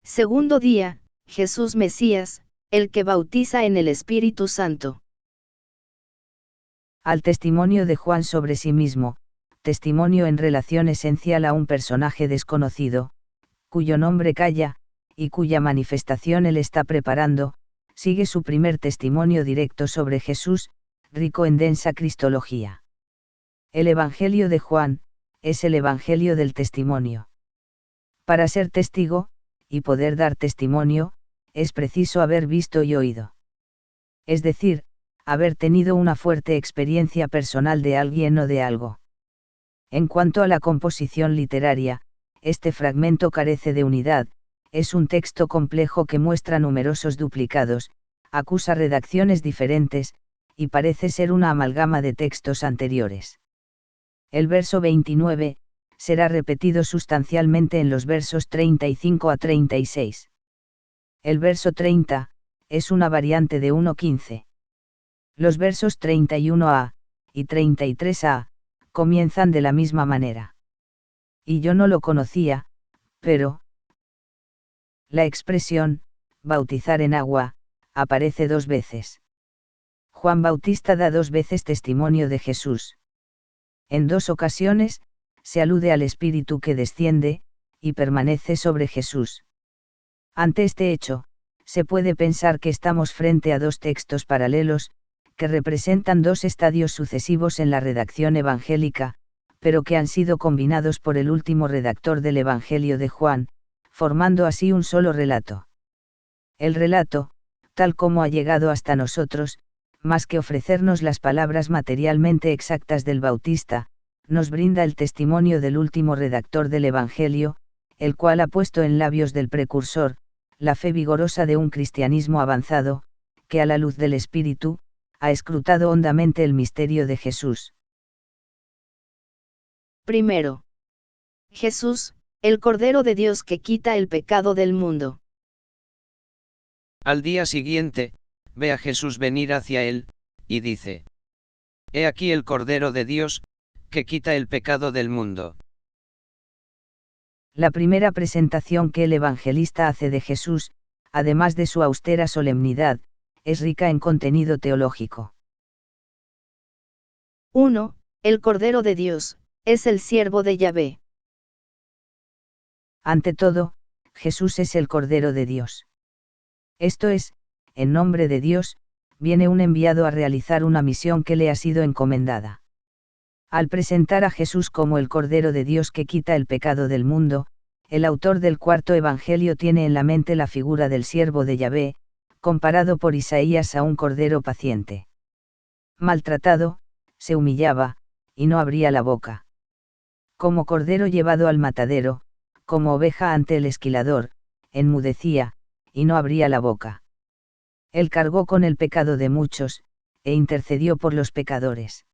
Segundo día, Jesús Mesías, el que bautiza en el Espíritu Santo. Al testimonio de Juan sobre sí mismo, testimonio en relación esencial a un personaje desconocido, cuyo nombre calla, y cuya manifestación él está preparando, sigue su primer testimonio directo sobre Jesús, rico en densa cristología. El Evangelio de Juan, es el Evangelio del testimonio. Para ser testigo, y poder dar testimonio, es preciso haber visto y oído. Es decir, haber tenido una fuerte experiencia personal de alguien o de algo. En cuanto a la composición literaria, este fragmento carece de unidad, es un texto complejo que muestra numerosos duplicados, acusa redacciones diferentes, y parece ser una amalgama de textos anteriores. El verso 29, será repetido sustancialmente en los versos 35 a 36. El verso 30, es una variante de 1:15. Los versos 31a, y 33a, comienzan de la misma manera. Y yo no lo conocía, pero... La expresión, bautizar en agua, aparece 2 veces. Juan Bautista da 2 veces testimonio de Jesús. En 2 ocasiones, se alude al Espíritu que desciende, y permanece sobre Jesús. Ante este hecho, se puede pensar que estamos frente a 2 textos paralelos, que representan 2 estadios sucesivos en la redacción evangélica, pero que han sido combinados por el último redactor del Evangelio de Juan, formando así un solo relato. El relato, tal como ha llegado hasta nosotros, más que ofrecernos las palabras materialmente exactas del Bautista, nos brinda el testimonio del último redactor del Evangelio, el cual ha puesto en labios del precursor, la fe vigorosa de un cristianismo avanzado, que a la luz del Espíritu, ha escrutado hondamente el misterio de Jesús. Primero. Jesús, el Cordero de Dios que quita el pecado del mundo. Al día siguiente, ve a Jesús venir hacia él, y dice: He aquí el Cordero de Dios, que quita el pecado del mundo. La primera presentación que el evangelista hace de Jesús, además de su austera solemnidad, es rica en contenido teológico. 1. El Cordero de Dios, es el siervo de Yahvé. Ante todo, Jesús es el Cordero de Dios. Esto es, en nombre de Dios, viene un enviado a realizar una misión que le ha sido encomendada. Al presentar a Jesús como el Cordero de Dios que quita el pecado del mundo, el autor del cuarto Evangelio tiene en la mente la figura del siervo de Yahvé, comparado por Isaías a un cordero paciente. Maltratado, se humillaba, y no abría la boca. Como cordero llevado al matadero, como oveja ante el esquilador, enmudecía, y no abría la boca. Él cargó con el pecado de muchos, e intercedió por los pecadores.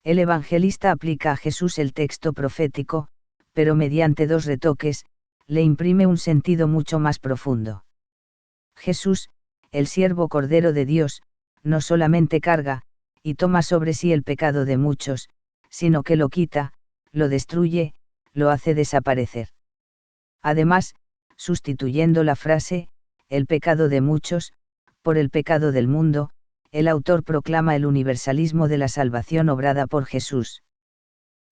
El evangelista aplica a Jesús el texto profético, pero mediante 2 retoques, le imprime un sentido mucho más profundo. Jesús, el siervo Cordero de Dios, no solamente carga, y toma sobre sí el pecado de muchos, sino que lo quita, lo destruye, lo hace desaparecer. Además, sustituyendo la frase, el pecado de muchos, por el pecado del mundo, el autor proclama el universalismo de la salvación obrada por Jesús.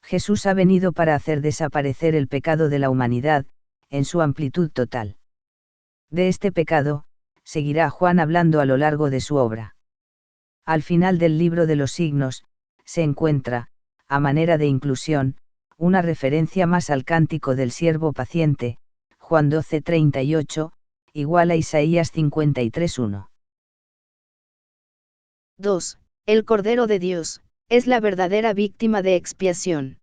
Jesús ha venido para hacer desaparecer el pecado de la humanidad, en su amplitud total. De este pecado, seguirá Juan hablando a lo largo de su obra. Al final del libro de los signos, se encuentra, a manera de inclusión, una referencia más al cántico del siervo paciente, Juan 12:38, igual a Isaías 53:1. 2. El Cordero de Dios, es la verdadera víctima de expiación.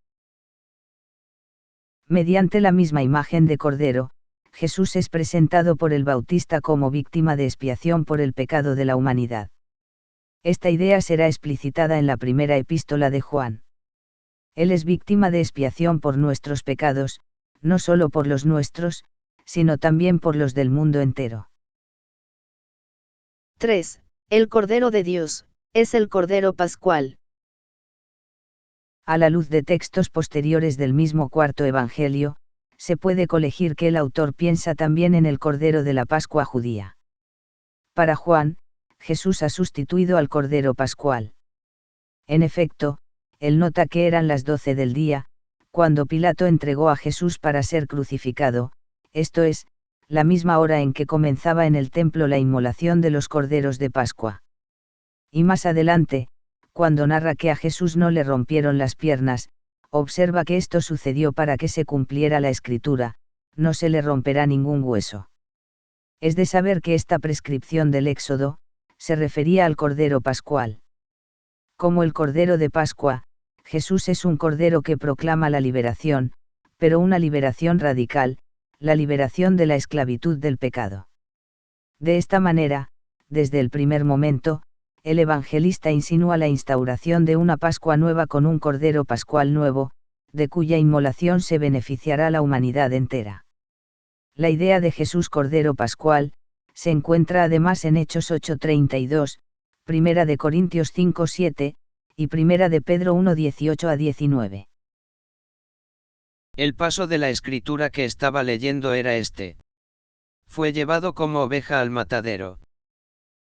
Mediante la misma imagen de Cordero, Jesús es presentado por el Bautista como víctima de expiación por el pecado de la humanidad. Esta idea será explicitada en la primera epístola de Juan. Él es víctima de expiación por nuestros pecados, no solo por los nuestros, sino también por los del mundo entero. 3. El Cordero de Dios, es el Cordero Pascual. A la luz de textos posteriores del mismo cuarto Evangelio, se puede colegir que el autor piensa también en el Cordero de la Pascua judía. Para Juan, Jesús ha sustituido al Cordero Pascual. En efecto, él nota que eran las 12 del día, cuando Pilato entregó a Jesús para ser crucificado, esto es, la misma hora en que comenzaba en el templo la inmolación de los corderos de Pascua. Y más adelante, cuando narra que a Jesús no le rompieron las piernas, observa que esto sucedió para que se cumpliera la escritura, no se le romperá ningún hueso. Es de saber que esta prescripción del Éxodo, se refería al Cordero Pascual. Como el Cordero de Pascua, Jesús es un Cordero que proclama la liberación, pero una liberación radical, la liberación de la esclavitud del pecado. De esta manera, desde el primer momento, el evangelista insinúa la instauración de una Pascua nueva con un Cordero Pascual nuevo, de cuya inmolación se beneficiará la humanidad entera. La idea de Jesús Cordero Pascual, se encuentra además en Hechos 8:32, Primera de Corintios 5:7, y Primera de Pedro 1:18-19. El paso de la escritura que estaba leyendo era este. Fue llevado como oveja al matadero.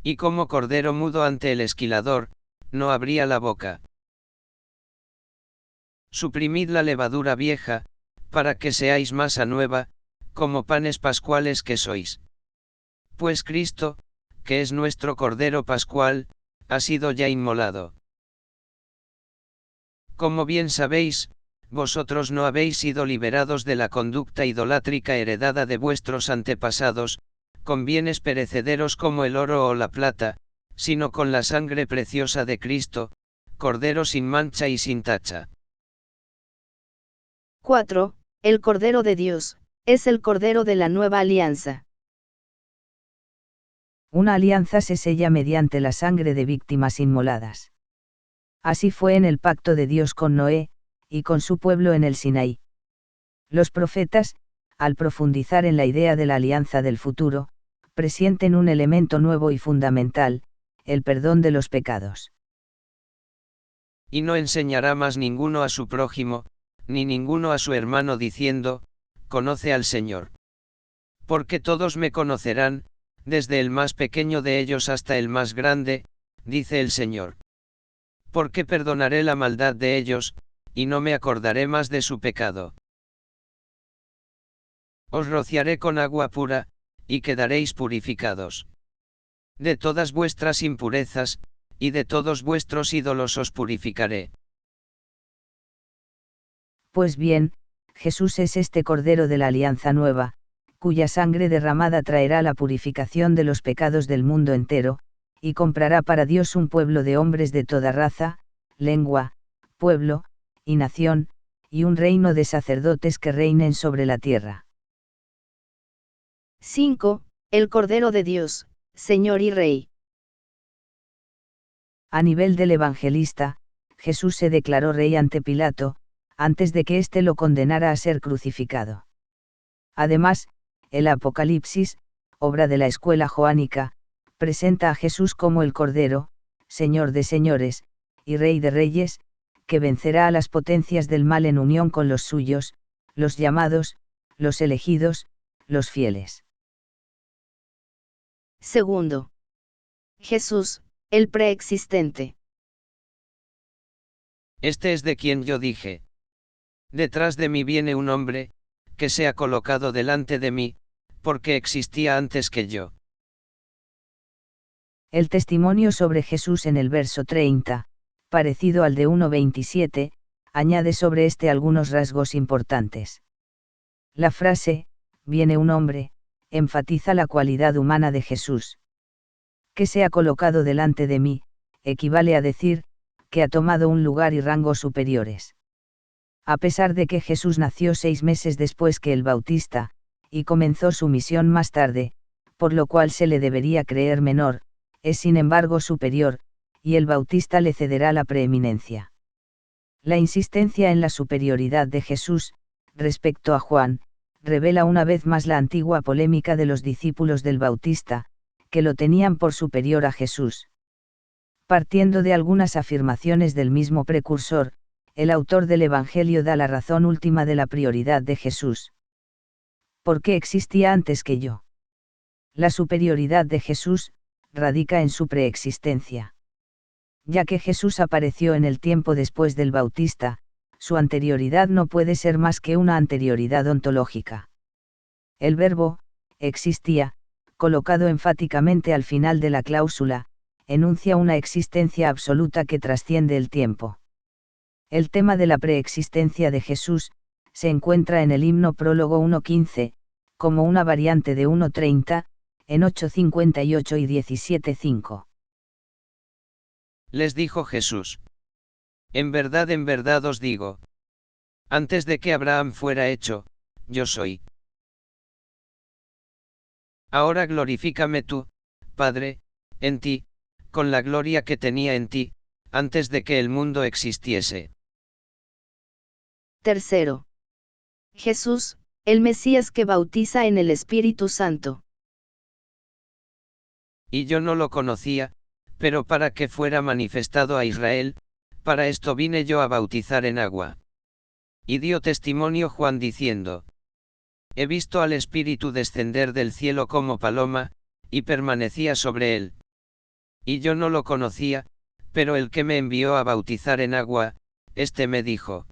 Y como cordero mudo ante el esquilador, no abría la boca. Suprimid la levadura vieja, para que seáis masa nueva, como panes pascuales que sois. Pues Cristo, que es nuestro Cordero Pascual, ha sido ya inmolado. Como bien sabéis, vosotros no habéis sido liberados de la conducta idolátrica heredada de vuestros antepasados, con bienes perecederos como el oro o la plata, sino con la sangre preciosa de Cristo, Cordero sin mancha y sin tacha. 4. El Cordero de Dios, es el Cordero de la nueva alianza. Una alianza se sella mediante la sangre de víctimas inmoladas. Así fue en el pacto de Dios con Noé, y con su pueblo en el Sinaí. Los profetas, al profundizar en la idea de la alianza del futuro, presienten un elemento nuevo y fundamental, el perdón de los pecados. Y no enseñará más ninguno a su prójimo, ni ninguno a su hermano diciendo, conoce al Señor. Porque todos me conocerán, desde el más pequeño de ellos hasta el más grande, dice el Señor. Porque perdonaré la maldad de ellos, y no me acordaré más de su pecado. Os rociaré con agua pura, y quedaréis purificados. De todas vuestras impurezas, y de todos vuestros ídolos os purificaré. Pues bien, Jesús es este Cordero de la Alianza Nueva, cuya sangre derramada traerá la purificación de los pecados del mundo entero, y comprará para Dios un pueblo de hombres de toda raza, lengua, pueblo, y nación, y un reino de sacerdotes que reinen sobre la tierra. 5. El Cordero de Dios, Señor y Rey. A nivel del evangelista, Jesús se declaró rey ante Pilato, antes de que éste lo condenara a ser crucificado. Además, el Apocalipsis, obra de la escuela joánica, presenta a Jesús como el Cordero, Señor de señores, y Rey de reyes, que vencerá a las potencias del mal en unión con los suyos, los llamados, los elegidos, los fieles. Segundo. Jesús, el preexistente. Este es de quien yo dije. Detrás de mí viene un hombre, que se ha colocado delante de mí, porque existía antes que yo. El testimonio sobre Jesús en el verso 30, parecido al de 1:27, añade sobre este algunos rasgos importantes. La frase, viene un hombre, enfatiza la cualidad humana de Jesús. Que se ha colocado delante de mí, equivale a decir, que ha tomado un lugar y rango superiores. A pesar de que Jesús nació 6 meses después que el Bautista, y comenzó su misión más tarde, por lo cual se le debería creer menor, es sin embargo superior, y el Bautista le cederá la preeminencia. La insistencia en la superioridad de Jesús, respecto a Juan, revela una vez más la antigua polémica de los discípulos del Bautista, que lo tenían por superior a Jesús. Partiendo de algunas afirmaciones del mismo precursor, el autor del Evangelio da la razón última de la prioridad de Jesús. ¿Por qué existía antes que yo? La superioridad de Jesús radica en su preexistencia. Ya que Jesús apareció en el tiempo después del Bautista, su anterioridad no puede ser más que una anterioridad ontológica. El verbo existía, colocado enfáticamente al final de la cláusula, enuncia una existencia absoluta que trasciende el tiempo. El tema de la preexistencia de Jesús se encuentra en el himno prólogo 1.15, como una variante de 1.30, en 8.58 y 17.5. Les dijo Jesús: en verdad os digo, antes de que Abraham fuera hecho, yo soy. Ahora glorifícame tú, Padre, en ti, con la gloria que tenía en ti, antes de que el mundo existiese. Tercero. Jesús, el Mesías que bautiza en el Espíritu Santo. Y yo no lo conocía, pero para que fuera manifestado a Israel, para esto vine yo a bautizar en agua. Y dio testimonio Juan diciendo: he visto al Espíritu descender del cielo como paloma, y permanecía sobre él. Y yo no lo conocía, pero el que me envió a bautizar en agua, este me dijo: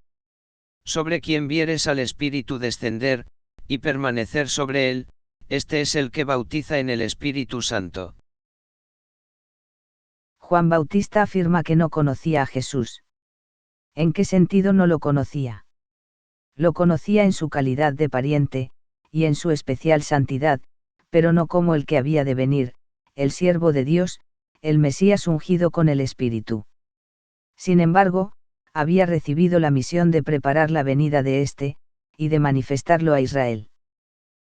sobre quien vieres al Espíritu descender, y permanecer sobre él, este es el que bautiza en el Espíritu Santo. Juan Bautista afirma que no conocía a Jesús. ¿En qué sentido no lo conocía? Lo conocía en su calidad de pariente, y en su especial santidad, pero no como el que había de venir, el siervo de Dios, el Mesías ungido con el Espíritu. Sin embargo, había recibido la misión de preparar la venida de éste, y de manifestarlo a Israel.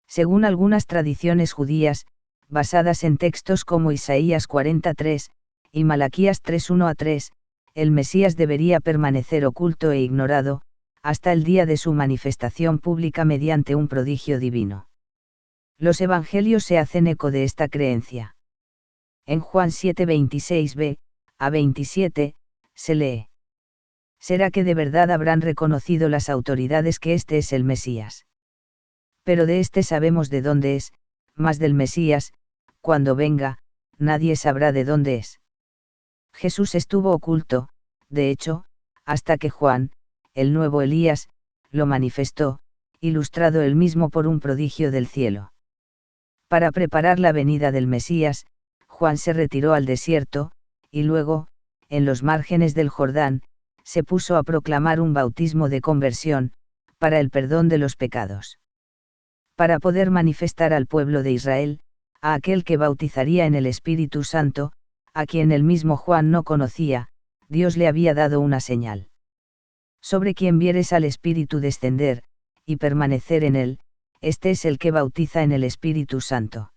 Según algunas tradiciones judías, basadas en textos como Isaías 43, y Malaquías 3:1-3, el Mesías debería permanecer oculto e ignorado, hasta el día de su manifestación pública mediante un prodigio divino. Los evangelios se hacen eco de esta creencia. En Juan 7:26b a 27, se lee: ¿será que de verdad habrán reconocido las autoridades que este es el Mesías? Pero de este sabemos de dónde es, mas del Mesías, cuando venga, nadie sabrá de dónde es. Jesús estuvo oculto, de hecho, hasta que Juan, el nuevo Elías, lo manifestó, ilustrado él mismo por un prodigio del cielo. Para preparar la venida del Mesías, Juan se retiró al desierto, y luego, en los márgenes del Jordán, se puso a proclamar un bautismo de conversión, para el perdón de los pecados. Para poder manifestar al pueblo de Israel, a aquel que bautizaría en el Espíritu Santo, a quien el mismo Juan no conocía, Dios le había dado una señal. Sobre quien vieres al Espíritu descender, y permanecer en él, este es el que bautiza en el Espíritu Santo.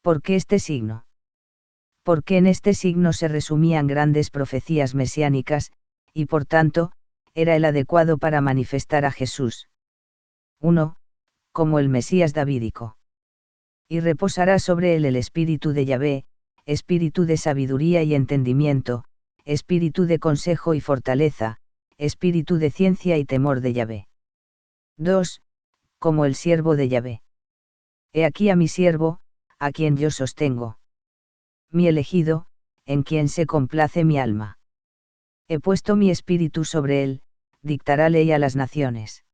¿Por qué este signo? Porque en este signo se resumían grandes profecías mesiánicas, y por tanto, era el adecuado para manifestar a Jesús. 1. Como el Mesías davídico. Y reposará sobre él el Espíritu de Yahvé, Espíritu de sabiduría y entendimiento, Espíritu de consejo y fortaleza, Espíritu de ciencia y temor de Yahvé. 2. Como el siervo de Yahvé. He aquí a mi siervo, a quien yo sostengo. Mi elegido, en quien se complace mi alma. He puesto mi espíritu sobre él, dictará ley a las naciones.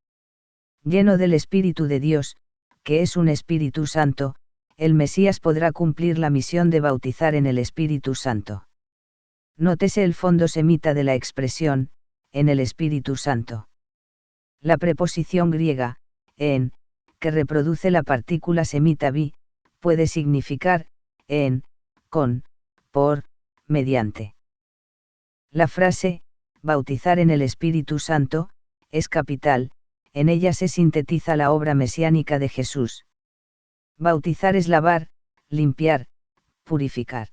Lleno del Espíritu de Dios, que es un Espíritu Santo, el Mesías podrá cumplir la misión de bautizar en el Espíritu Santo. Nótese el fondo semita de la expresión, en el Espíritu Santo. La preposición griega, en, que reproduce la partícula semita bi, puede significar, en, con, por, mediante. La frase, bautizar en el Espíritu Santo, es capital, en ella se sintetiza la obra mesiánica de Jesús. Bautizar es lavar, limpiar, purificar.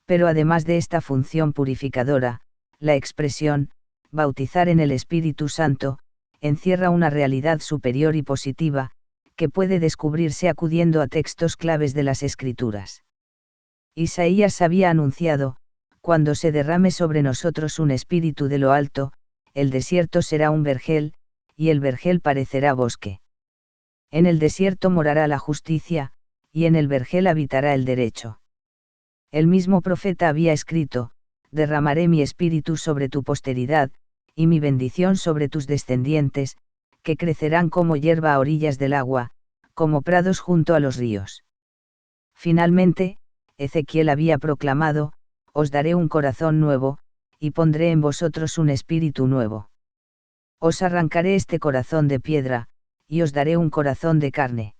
Pero además de esta función purificadora, la expresión, bautizar en el Espíritu Santo, encierra una realidad superior y positiva, que puede descubrirse acudiendo a textos claves de las Escrituras. Isaías había anunciado: cuando se derrame sobre nosotros un espíritu de lo alto, el desierto será un vergel, y el vergel parecerá bosque. En el desierto morará la justicia, y en el vergel habitará el derecho. El mismo profeta había escrito: derramaré mi espíritu sobre tu posteridad, y mi bendición sobre tus descendientes, que crecerán como hierba a orillas del agua, como prados junto a los ríos. Finalmente, Ezequiel había proclamado: os daré un corazón nuevo, y pondré en vosotros un espíritu nuevo. Os arrancaré este corazón de piedra, y os daré un corazón de carne.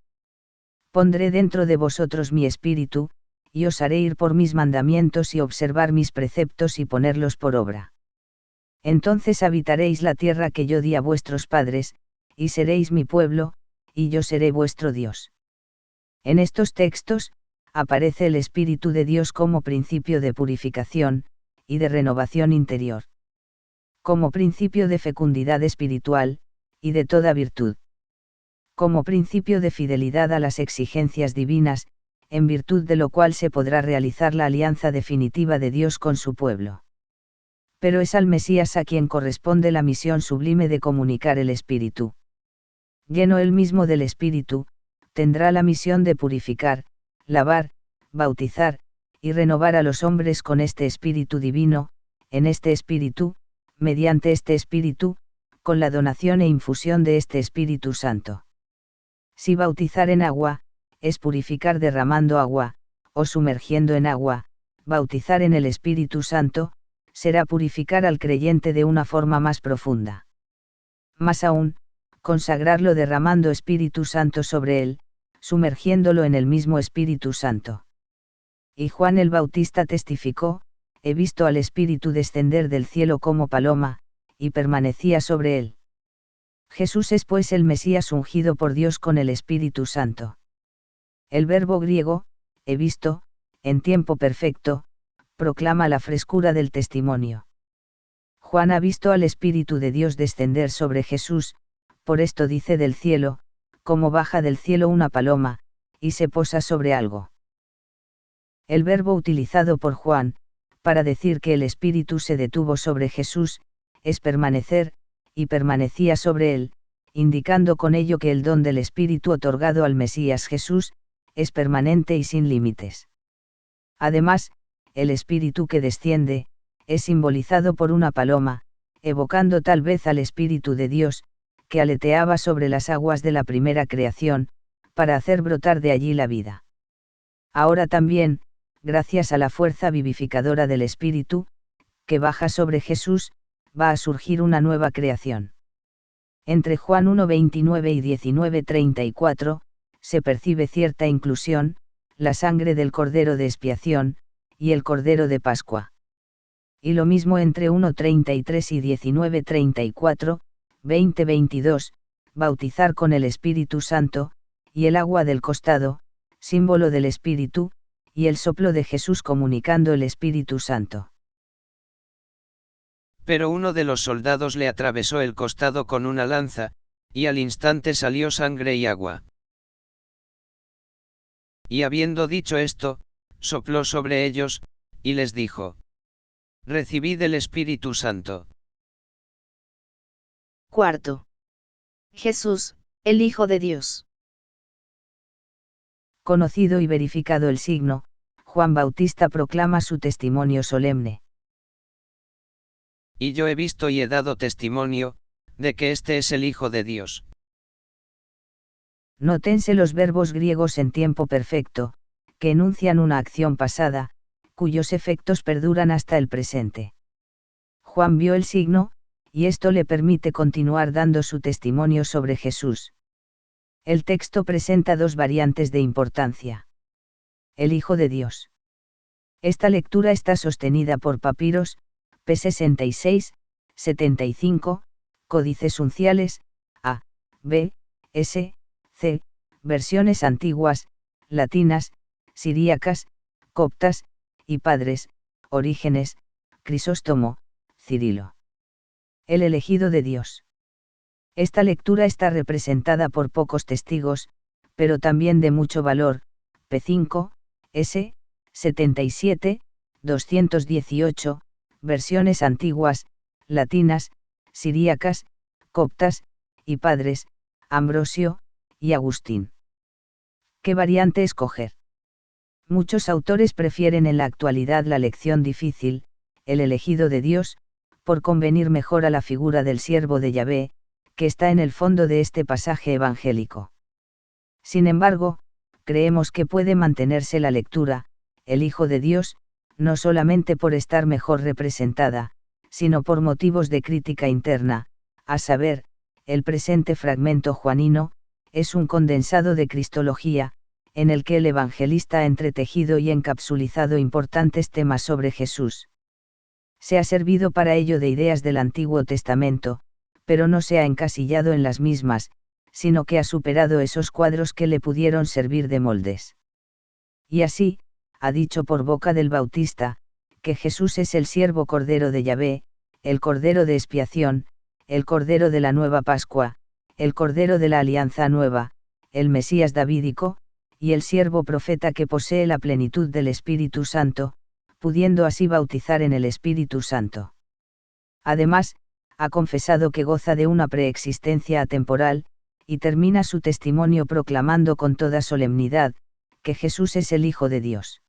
Pondré dentro de vosotros mi espíritu, y os haré ir por mis mandamientos y observar mis preceptos y ponerlos por obra. Entonces habitaréis la tierra que yo di a vuestros padres, y seréis mi pueblo, y yo seré vuestro Dios. En estos textos, aparece el Espíritu de Dios como principio de purificación, y de renovación interior. Como principio de fecundidad espiritual, y de toda virtud. Como principio de fidelidad a las exigencias divinas, en virtud de lo cual se podrá realizar la alianza definitiva de Dios con su pueblo. Pero es al Mesías a quien corresponde la misión sublime de comunicar el Espíritu. Lleno él mismo del Espíritu, tendrá la misión de purificar, lavar, bautizar, y renovar a los hombres con este Espíritu divino, en este Espíritu, mediante este Espíritu, con la donación e infusión de este Espíritu Santo. Si bautizar en agua, es purificar derramando agua, o sumergiendo en agua; bautizar en el Espíritu Santo, será purificar al creyente de una forma más profunda. Más aún, consagrarlo derramando Espíritu Santo sobre él, sumergiéndolo en el mismo Espíritu Santo. Y Juan el Bautista testificó: he visto al Espíritu descender del cielo como paloma, y permanecía sobre él. Jesús es pues el Mesías ungido por Dios con el Espíritu Santo. El verbo griego, he visto, en tiempo perfecto, proclama la frescura del testimonio. Juan ha visto al Espíritu de Dios descender sobre Jesús, por esto dice del cielo, como baja del cielo una paloma, y se posa sobre algo. El verbo utilizado por Juan, para decir que el Espíritu se detuvo sobre Jesús, es permanecer, y permanecía sobre él, indicando con ello que el don del Espíritu otorgado al Mesías Jesús, es permanente y sin límites. Además, el Espíritu que desciende, es simbolizado por una paloma, evocando tal vez al Espíritu de Dios, que aleteaba sobre las aguas de la primera creación, para hacer brotar de allí la vida. Ahora también, gracias a la fuerza vivificadora del Espíritu, que baja sobre Jesús, va a surgir una nueva creación. Entre Juan 1:29 y 19:34, se percibe cierta inclusión: la sangre del Cordero de expiación, y el Cordero de Pascua. Y lo mismo entre 1:33 y 19:34, 20:22, bautizar con el Espíritu Santo, y el agua del costado, símbolo del Espíritu, y el soplo de Jesús comunicando el Espíritu Santo. Pero uno de los soldados le atravesó el costado con una lanza, y al instante salió sangre y agua. Y habiendo dicho esto, sopló sobre ellos, y les dijo: recibid el Espíritu Santo. Cuarto. Jesús, el Hijo de Dios. Conocido y verificado el signo, Juan Bautista proclama su testimonio solemne. Y yo he visto y he dado testimonio, de que este es el Hijo de Dios. Nótense los verbos griegos en tiempo perfecto, que enuncian una acción pasada, cuyos efectos perduran hasta el presente. Juan vio el signo, y esto le permite continuar dando su testimonio sobre Jesús. El texto presenta dos variantes de importancia. El Hijo de Dios. Esta lectura está sostenida por papiros, p. 66, 75, códices unciales, A, B, S, C, versiones antiguas, latinas, siríacas, coptas, y padres, Orígenes, Crisóstomo, Cirilo. El elegido de Dios. Esta lectura está representada por pocos testigos, pero también de mucho valor, p5, s. 77, 218, versiones antiguas, latinas, siríacas, coptas, y padres, Ambrosio, y Agustín. ¿Qué variante escoger? Muchos autores prefieren en la actualidad la lección difícil, el elegido de Dios, por convenir mejor a la figura del siervo de Yahvé, que está en el fondo de este pasaje evangélico. Sin embargo, creemos que puede mantenerse la lectura, el Hijo de Dios, no solamente por estar mejor representada, sino por motivos de crítica interna, a saber, el presente fragmento juanino, es un condensado de cristología, en el que el evangelista ha entretejido y encapsulizado importantes temas sobre Jesús. Se ha servido para ello de ideas del Antiguo Testamento, pero no se ha encasillado en las mismas, sino que ha superado esos cuadros que le pudieron servir de moldes. Y así, ha dicho por boca del Bautista, que Jesús es el siervo Cordero de Yahvé, el Cordero de expiación, el Cordero de la nueva Pascua, el Cordero de la Alianza Nueva, el Mesías davídico, y el siervo profeta que posee la plenitud del Espíritu Santo, pudiendo así bautizar en el Espíritu Santo. Además, ha confesado que goza de una preexistencia atemporal, y termina su testimonio proclamando con toda solemnidad, que Jesús es el Hijo de Dios.